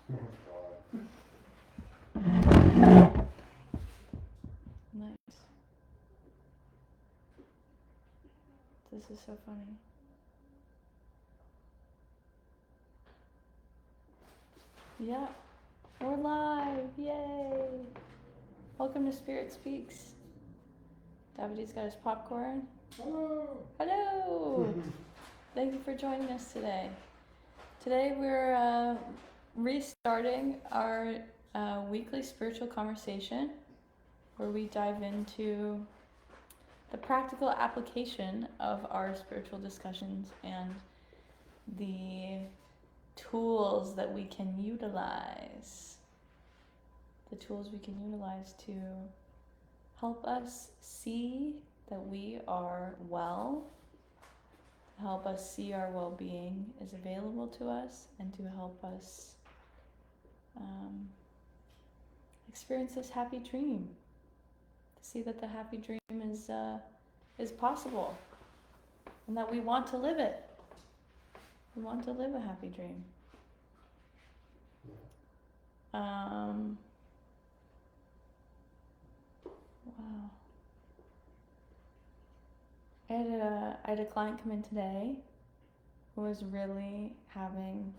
Nice. This is so funny. Yeah, we're live. Yay. Welcome to Spirit Speaks. Davide's got his popcorn. Hello. Hello. Thank you for joining us today. Today we're restarting our weekly spiritual conversation where we dive into the practical application of our spiritual discussions and the tools that we can utilize. The tools we can utilize to help us see that we are well, to help us see our well-being is available to us, and to help us experience this happy dream. To see that the happy dream is possible, and that we want to live it. We want to live a happy dream. Wow. I had a client come in today who was really having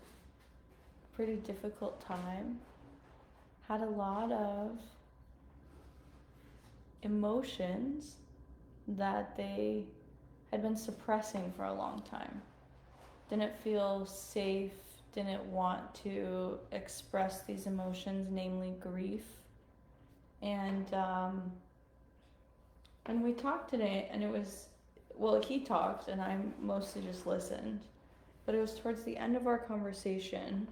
a pretty difficult time. Had a lot of emotions that they had been suppressing for a long time. Didn't feel safe, didn't want to express these emotions, namely grief. And we talked today, and it was, well, he talked and I mostly just listened. But it was towards the end of our conversation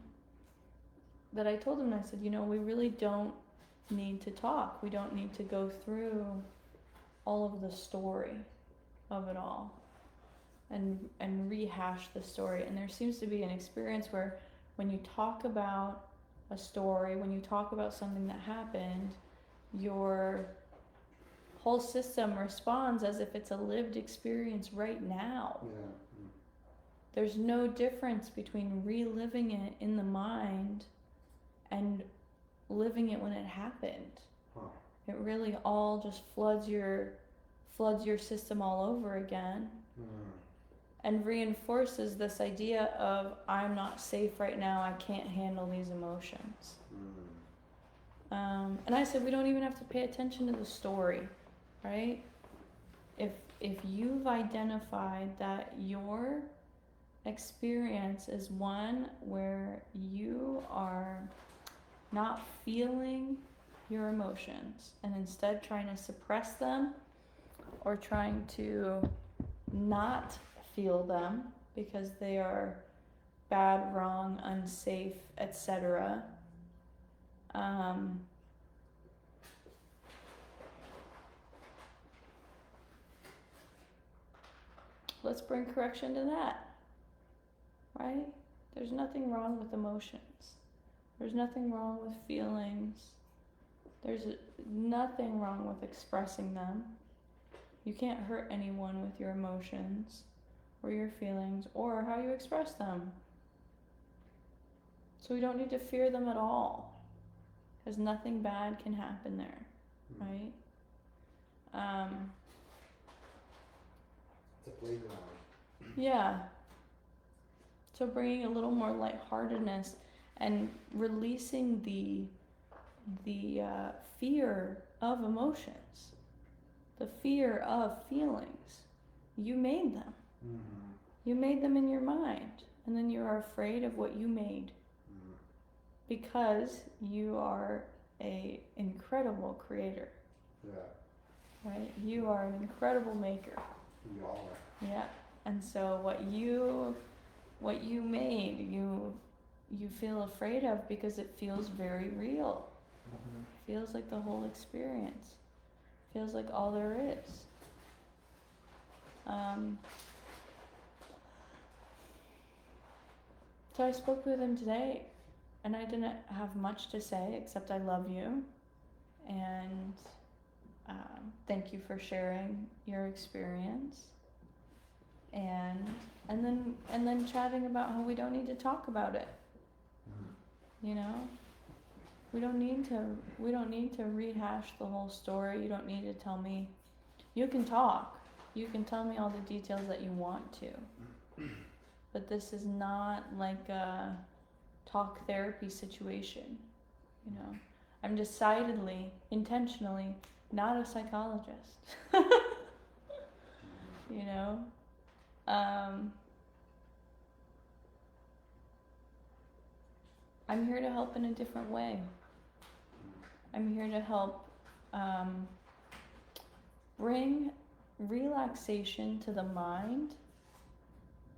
that I told him, I said, we really don't need to talk. We don't need to go through all of the story of it all and rehash the story. And there seems to be an experience where when you talk about a story, when you talk about something that happened, your whole system responds as if it's a lived experience right now. Yeah. There's no difference between reliving it in the mind and living it when it happened. Huh. It really all just floods your system all over again. And reinforces this idea of, I'm not safe right now, I can't handle these emotions. And I said, we don't even have to pay attention to the story, right? If you've identified that your experience is one where you are not feeling your emotions and instead trying to suppress them or trying to not feel them because they are bad, wrong, unsafe, etc. Let's bring correction to that, right? There's nothing wrong with emotions. There's nothing wrong with feelings. There's nothing wrong with expressing them. You can't hurt anyone with your emotions or your feelings or how you express them. So we don't need to fear them at all, because nothing bad can happen there, right? It's a playground. Yeah. So bringing a little more lightheartedness and releasing the fear of emotions, the fear of feelings. You made them. Mm-hmm. You made them in your mind, and then you are afraid of what you made. Because you are an incredible creator. Yeah. Right? You are an incredible maker. We all are. Yeah. And so what you made, you feel afraid of because it feels very real. Mm-hmm. It feels like the whole experience. It feels like all there is. So I spoke with him today, and I didn't have much to say except I love you, and thank you for sharing your experience, and then chatting about how we don't need to talk about it. you know? We don't need to rehash the whole story. You don't need to tell me. You can talk. You can tell me all the details that you want to. But this is not like a talk therapy situation, you know? I'm decidedly, intentionally not a psychologist. You know? I'm here to help in a different way. I'm here to help bring relaxation to the mind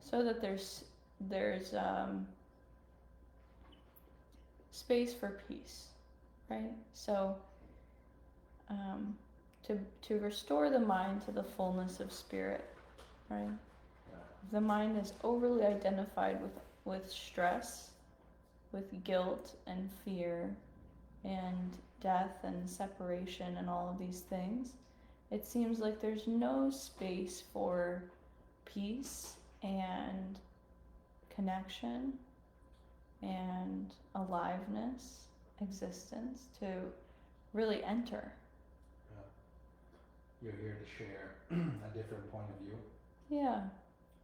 so that there's space for peace, right? So to restore the mind to the fullness of spirit, right? If the mind is overly identified with stress, with guilt and fear and death and separation and all of these things, it seems like there's no space for peace and connection and aliveness, existence to really enter. You're here to share a different point of view, Yeah,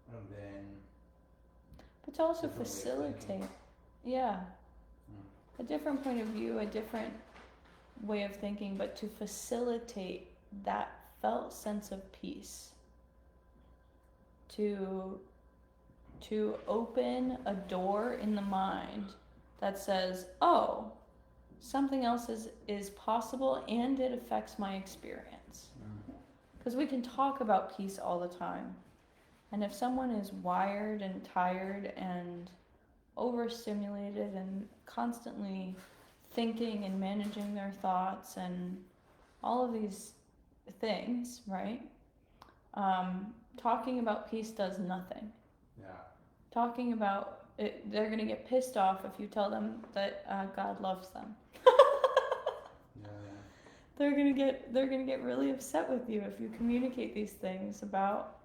and then but to also different way of facilitate. thinking. Yeah, a different point of view, a different way of thinking, but to facilitate that felt sense of peace. To open a door in the mind that says, oh, something else is possible and it affects my experience. Because we can talk about peace all the time. And if someone is wired and tired and overstimulated and constantly thinking and managing their thoughts and all of these things, right? Talking about peace does nothing. Yeah. Talking about it, they're gonna get pissed off if you tell them that God loves them. Yeah. They're gonna get really upset with you if you communicate these things about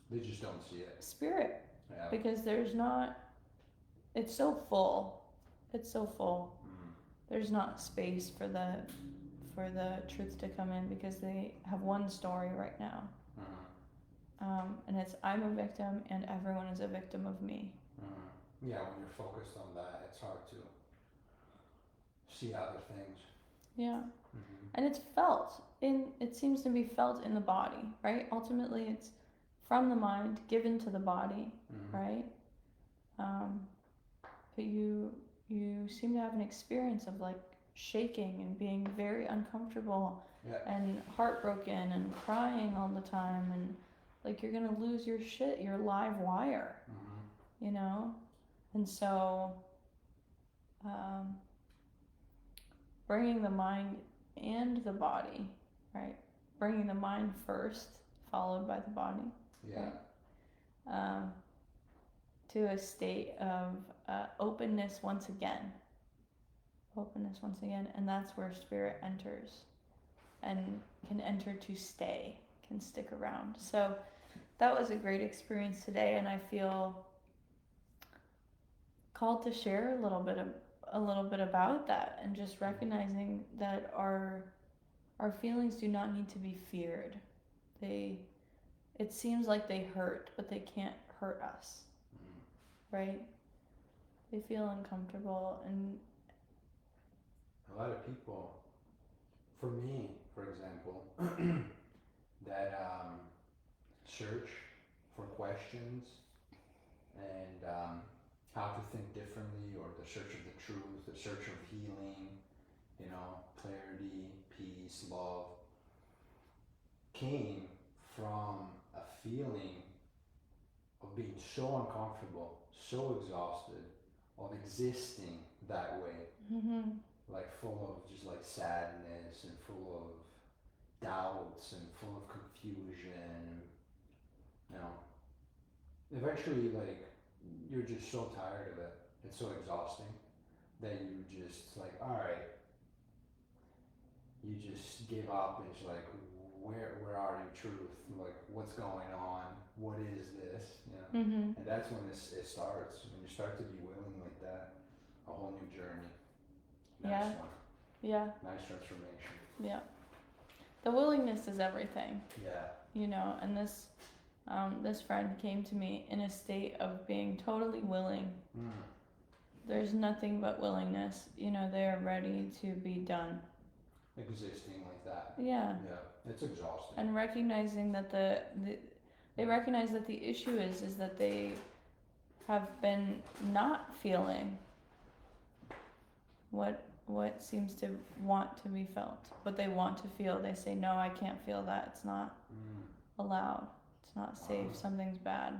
They just don't see it. spirit, Yeah. because there's not. It's so full. It's so full. There's not space for the truth to come in because they have one story right now. And it's I'm a victim and everyone is a victim of me. Yeah, when you're focused on that, it's hard to see other things. Yeah. And it's felt it seems to be felt in the body, right? Ultimately it's from the mind given to the body, right? But you seem to have an experience of like shaking and being very uncomfortable. Yeah. And heartbroken and crying all the time and like you're gonna lose your shit, your live wire, you know? And so bringing the mind and the body, right? Bringing the mind first, followed by the body. Yeah. Right? To a state of openness once again. And that's where spirit enters and can enter to stay, can stick around. So that was a great experience today, and I feel called to share a little bit about that, and just recognizing that our feelings do not need to be feared. It seems like they hurt, but they can't hurt us, right? They feel uncomfortable, and a lot of people, for me, for example, that search for questions and how to think differently, or the search of the truth, the search of healing, you know, clarity, peace, love, came from a feeling of being so uncomfortable, so exhausted, of existing that way. Like full of just like sadness and full of doubts and full of confusion, you know. Eventually, like, you're just so tired of it, it's so exhausting that you just like, alright, you just give up and it's like, where are your truth? Like, what's going on? What is this? You know? Mm-hmm. And that's when it starts. When you start to be willing like that, a whole new journey. Nice Yeah. one. Yeah. Nice transformation. Yeah. The willingness is everything. Yeah. You know, and this friend came to me in a state of being totally willing. There's nothing but willingness. You know, they're ready to be done. Existing like that. Yeah. Yeah. It's exhausting. And recognizing that they recognize that the issue is that they have been not feeling what seems to want to be felt, what they want to feel. They say, no, I can't feel that. It's not allowed. It's not safe. Something's bad.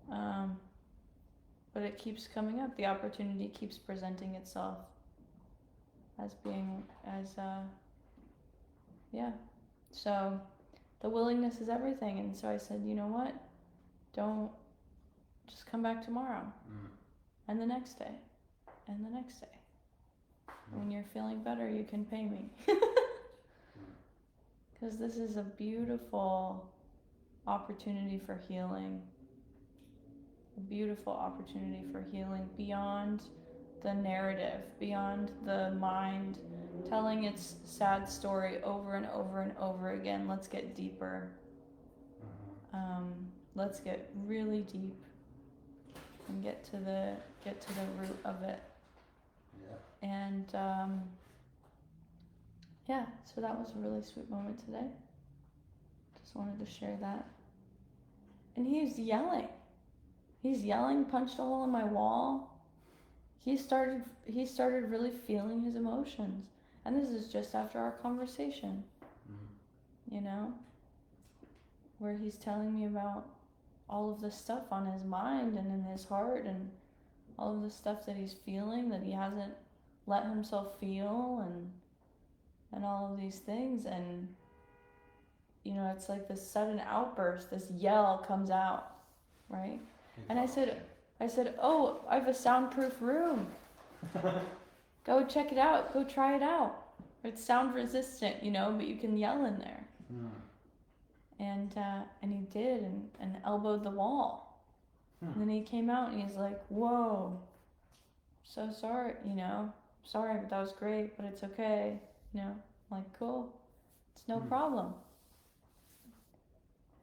But it keeps coming up. The opportunity keeps presenting itself as being, yeah. So the willingness is everything. And so I said, you know what? Don't, just come back tomorrow. And the next day. And the next day. When you're feeling better, you can pay me. Because this is a beautiful opportunity for healing. A beautiful opportunity for healing beyond the narrative, beyond the mind telling its sad story over and over and over again. Let's get deeper. Let's get really deep and get to the root of it. Yeah. And yeah, so that was a really sweet moment today. Just wanted to share that. And he's yelling. He's yelling, punched a hole in my wall. He started really feeling his emotions. And this is just after our conversation. You know? Where he's telling me about all of this stuff on his mind and in his heart and all of the stuff that he's feeling that he hasn't let himself feel and all of these things. And, you know, it's like this sudden outburst, this yell comes out, right? And I said, oh, I have a soundproof room. Go check it out. Go try it out. It's sound resistant, you know, but you can yell in there. And he did and elbowed the wall. And then he came out and he's like, whoa, so sorry, you know, sorry, but that was great, but it's okay. You know, I'm like, cool. It's no problem.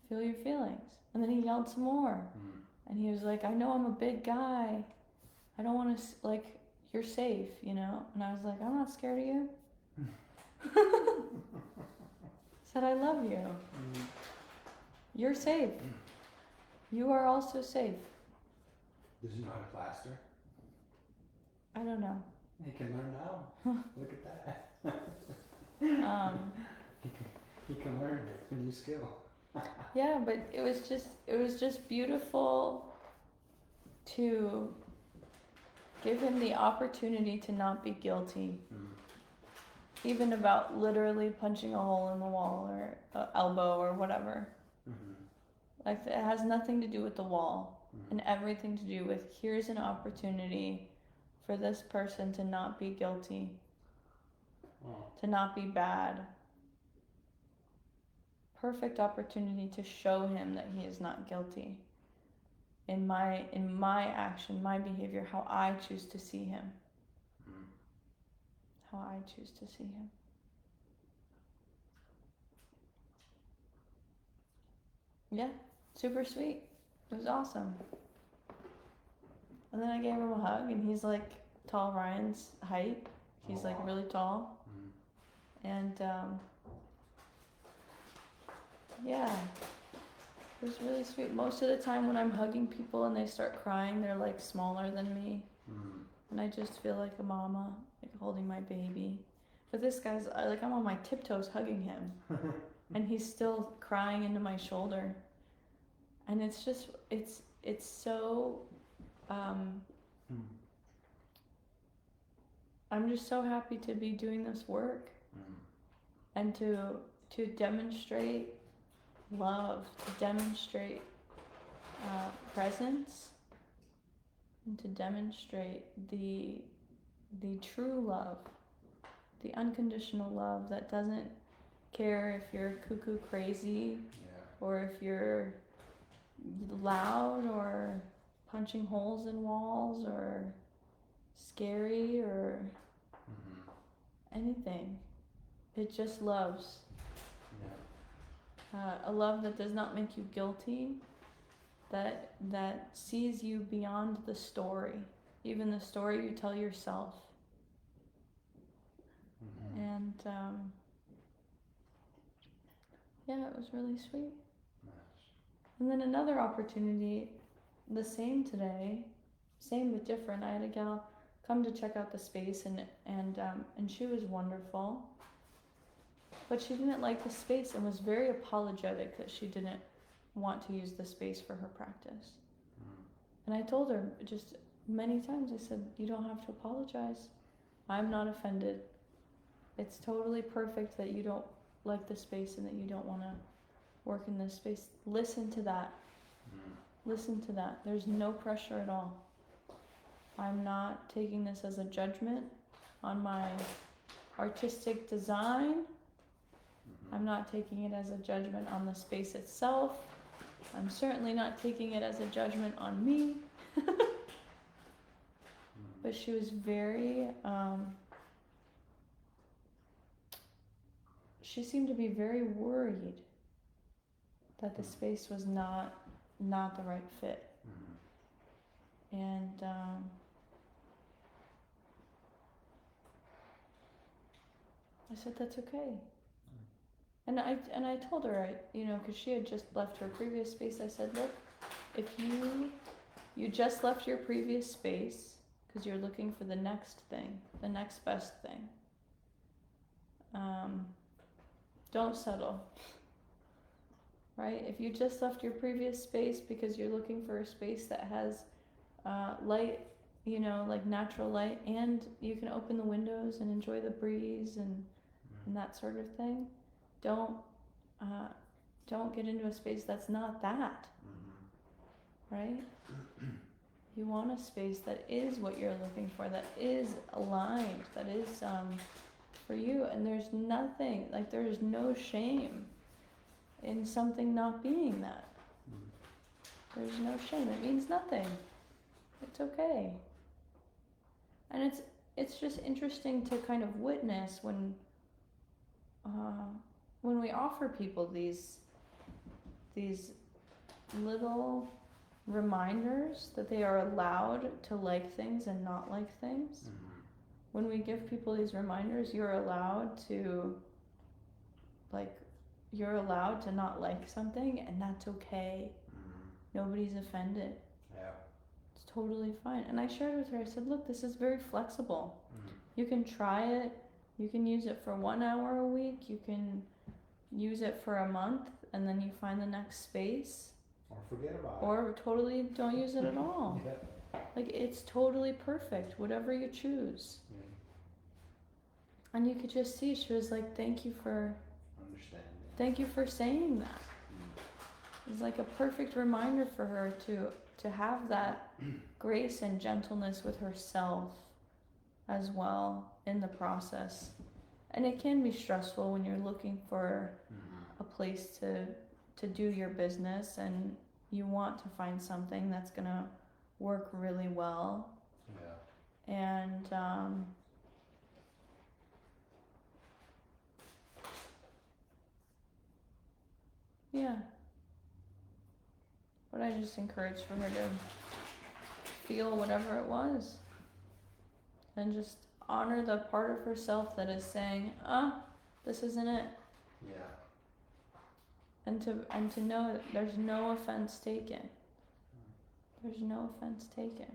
Feel your feelings. And then he yelled some more. And he was like, I know I'm a big guy. I don't want to, like, you're safe, you know? And I was like, I'm not scared of you. Said, I love you. You're safe. You are also safe. Does he know how to plaster? I don't know. He can learn now. Look at that. He can learn a new skill. Yeah, but it was just beautiful to give him the opportunity to not be guilty. Even about literally punching a hole in the wall or elbow or whatever. Like, it has nothing to do with the wall and everything to do with, here's an opportunity for this person to not be guilty, to not be bad. Perfect opportunity to show him that he is not guilty in my action, my behavior, how I choose to see him. How I choose to see him. Yeah, super sweet. It was awesome. And then I gave him a hug, and he's like tall Ryan's height. He's like really tall. And yeah, it was really sweet. Most of the time when I'm hugging people and they start crying, they're like smaller than me. And I just feel like a mama, like holding my baby. But this guy's like, I'm on my tiptoes hugging him. And he's still crying into my shoulder. And it's just, it's so, I'm just so happy to be doing this work. And to demonstrate love, to demonstrate presence, and to demonstrate the true love, the unconditional love that doesn't care if you're cuckoo crazy Yeah. or if you're loud or punching holes in walls or scary or anything. It just loves. Yeah. A love that does not make you guilty, that sees you beyond the story, even the story you tell yourself. And yeah, it was really sweet. Nice. And then another opportunity, the same today, same but different. I had a gal come to check out the space, and she was wonderful. But she didn't like the space and was very apologetic that she didn't want to use the space for her practice. And I told her just many times, I said, you don't have to apologize. I'm not offended. It's totally perfect that you don't like the space and that you don't want to work in this space. Listen to that. Listen to that. There's no pressure at all. I'm not taking this as a judgment on my artistic design. I'm not taking it as a judgment on the space itself. I'm certainly not taking it as a judgment on me. But she was very, she seemed to be very worried that the space was not the right fit. And I said, that's okay. And I told her, because she had just left her previous space, I said, look, if you just left your previous space because you're looking for the next thing, the next best thing, don't settle, right? If you just left your previous space because you're looking for a space that has light, like natural light, and you can open the windows and enjoy the breeze and that sort of thing, don't get into a space that's not that, right? You want a space that is what you're looking for, that is aligned, that is for you, and there's nothing, like there's no shame in something not being that. There's no shame. It means nothing. It's okay. And it's just interesting to kind of witness when we offer people these little reminders that they are allowed to like things and not like things. When we give people these reminders, you're allowed to not like something, and that's okay. Nobody's offended. Yeah. It's totally fine. And I shared with her, I said, look, this is very flexible. You can try it. You can use it for 1 hour a week. You can use it for a month, and then you find the next space. Or forget about it. Or totally don't use it at all. Yeah. Like, it's totally perfect, whatever you choose. And you could just see, she was like, thank you for saying that. It's like a perfect reminder for her to have that grace and gentleness with herself as well in the process. And it can be stressful when you're looking for a place to do your business, and you want to find something that's gonna work really well. Yeah. And yeah. But I just encouraged for her to feel whatever it was. And just honor the part of herself that is saying, this isn't it. Yeah. And to know that there's no offense taken. There's no offense taken.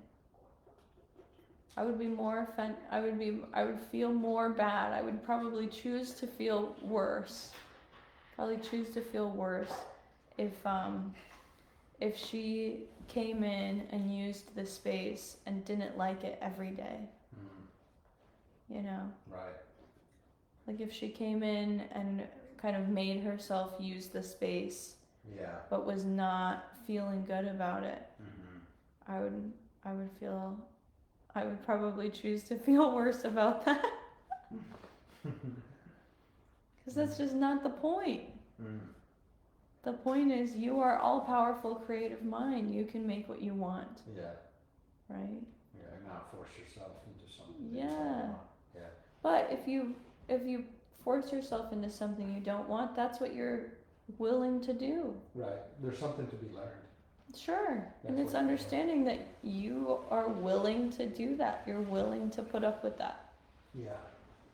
I would be more I would feel more bad. I would probably choose to feel worse. If she came in and used the space and didn't like it every day. Right. Like if she came in and kind of made herself use the space, but was not feeling good about it, I would probably choose to feel worse about that. Because that's just not the point. Mm. The point is you are all powerful creative mind. You can make what you want, Yeah. right? Yeah. Not force yourself into something. that you Yeah. don't want. Yeah. But if you force yourself into something you don't want, that's what you're willing to do. Right. There's something to be learned. Sure. And That's it's what- understanding that you are willing to do that. You're willing to put up with that, Yeah.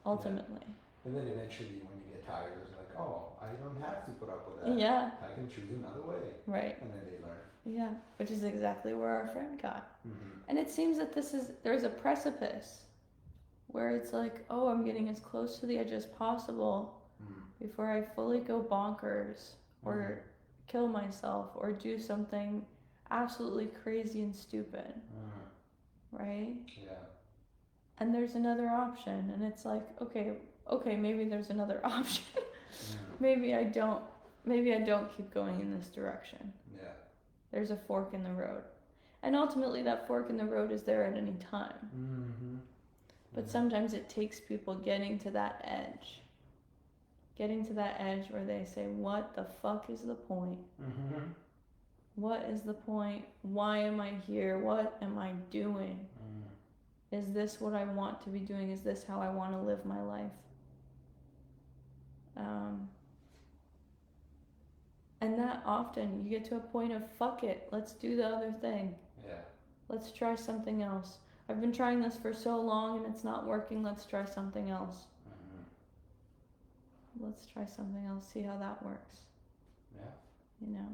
ultimately. And then eventually, when you get tired, it's like, oh, I don't have to put up with that. Yeah, I can choose another way. right. And then they learn. Yeah, which is exactly where our friend got. Mm-hmm. And it seems that there's a precipice where it's like, oh, I'm getting as close to the edge as possible Mm-hmm. before I fully go bonkers or kill myself or do something absolutely crazy and stupid, right? Yeah. And there's another option, and it's like, okay, maybe there's another option. maybe I don't keep going in this direction. Yeah. There's a fork in the road. And ultimately that fork in the road is there at any time. Mm-hmm. But sometimes it takes people getting to that edge. Getting to that edge where they say, what the fuck is the point? Mm-hmm. What is the point? Why am I here? What am I doing? Is this what I want to be doing? Is this how I want to live my life? And that often you get to a point of fuck it, let's do the other thing. Yeah. Let's try something else. I've been trying this for so long and it's not working, let's try something else. Mm-hmm. Let's try something else, see how that works. Yeah. You know?